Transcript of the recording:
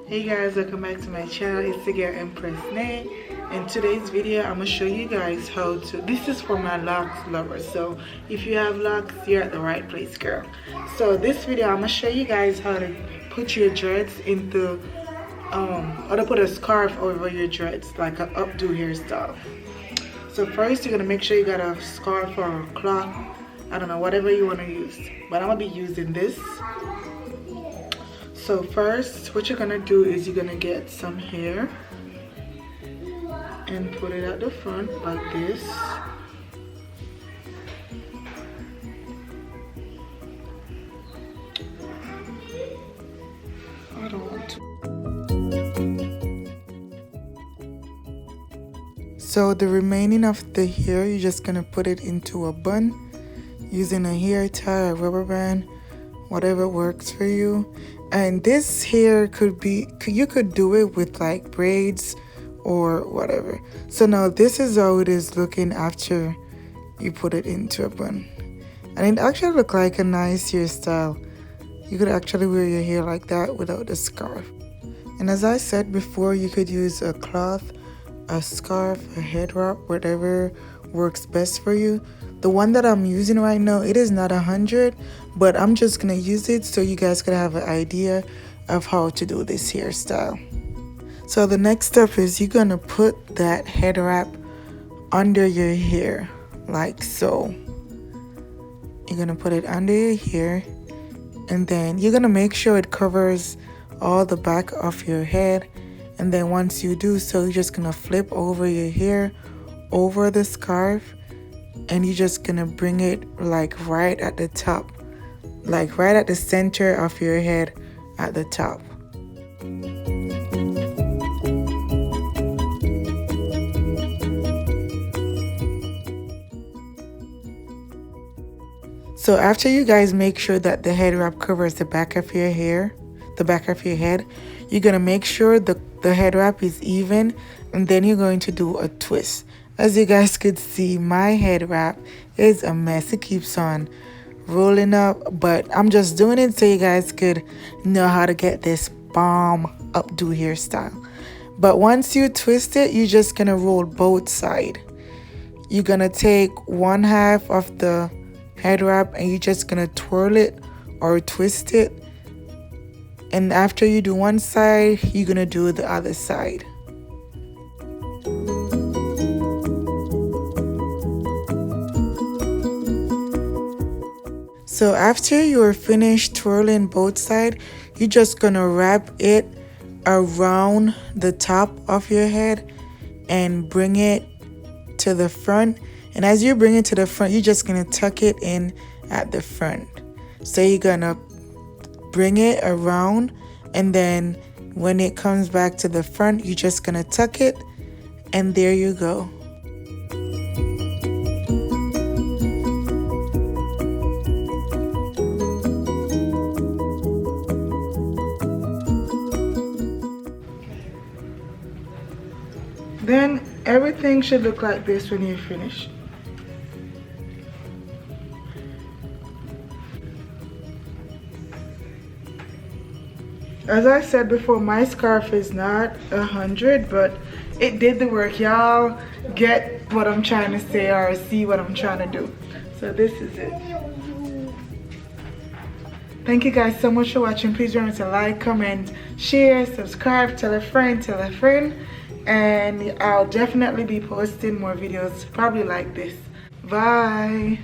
Hey guys, welcome back to my channel. It's the girl Empress Nay. In today's video I'm gonna show you guys how to, this is for my locks lovers, so if you have locks you're at the right place, girl. So this video I'm gonna show you guys how to put your dreads into how to put a scarf over your dreads, like an updo hairstyle. So first you're gonna make sure you got a scarf or a cloth, I don't know, whatever you want to use, but I'm gonna be using this. So first what you're gonna do is you're gonna get some hair and put it at the front like this. I don't want to. So the remaining of the hair, you're just gonna put it into a bun using a hair tie, a rubber band, whatever works for you. And this hair could be, you could do it with like braids or whatever. So now this is how it is looking after you put it into a bun. And it actually look like a nice hairstyle. You could actually wear your hair like that without the scarf. And as I said before, you could use a cloth, a scarf, a head wrap, whatever works best for you. The one that I'm using right now, it is not 100, but I'm just gonna use it so you guys could have an idea of how to do this hairstyle. So the next step is you're gonna put that head wrap under your hair, like so. You're gonna put it under your hair, and then you're gonna make sure it covers all the back of your head. And then once you do so, you're just gonna flip over your hair over the scarf, and you're just gonna bring it like right at the top, like right at the center of your head at the top. So after you guys make sure that the head wrap covers the back of your hair, the back of your head, you're gonna make sure the head wrap is even, and then you're going to do a twist. As you guys could see, my head wrap is a mess. It keeps on rolling up, but I'm just doing it so you guys could know how to get this bomb updo hairstyle. But once you twist it, you're just gonna roll both sides. You're gonna take one half of the head wrap and you're just gonna twirl it or twist it. And after you do one side, you're gonna do the other side. So after you're finished twirling both sides, you're just gonna wrap it around the top of your head and bring it to the front. And as you bring it to the front, you're just gonna tuck it in at the front. So you're gonna bring it around, and then when it comes back to the front, you're just gonna tuck it, and there you go. Then everything should look like this when you're finished. As I said before, my scarf is not 100, but it did the work. Y'all get what I'm trying to say or see what I'm trying to do. So this is it. Thank you guys so much for watching. Please remember to like, comment, share, subscribe, tell a friend, and I'll definitely be posting more videos probably like this. Bye.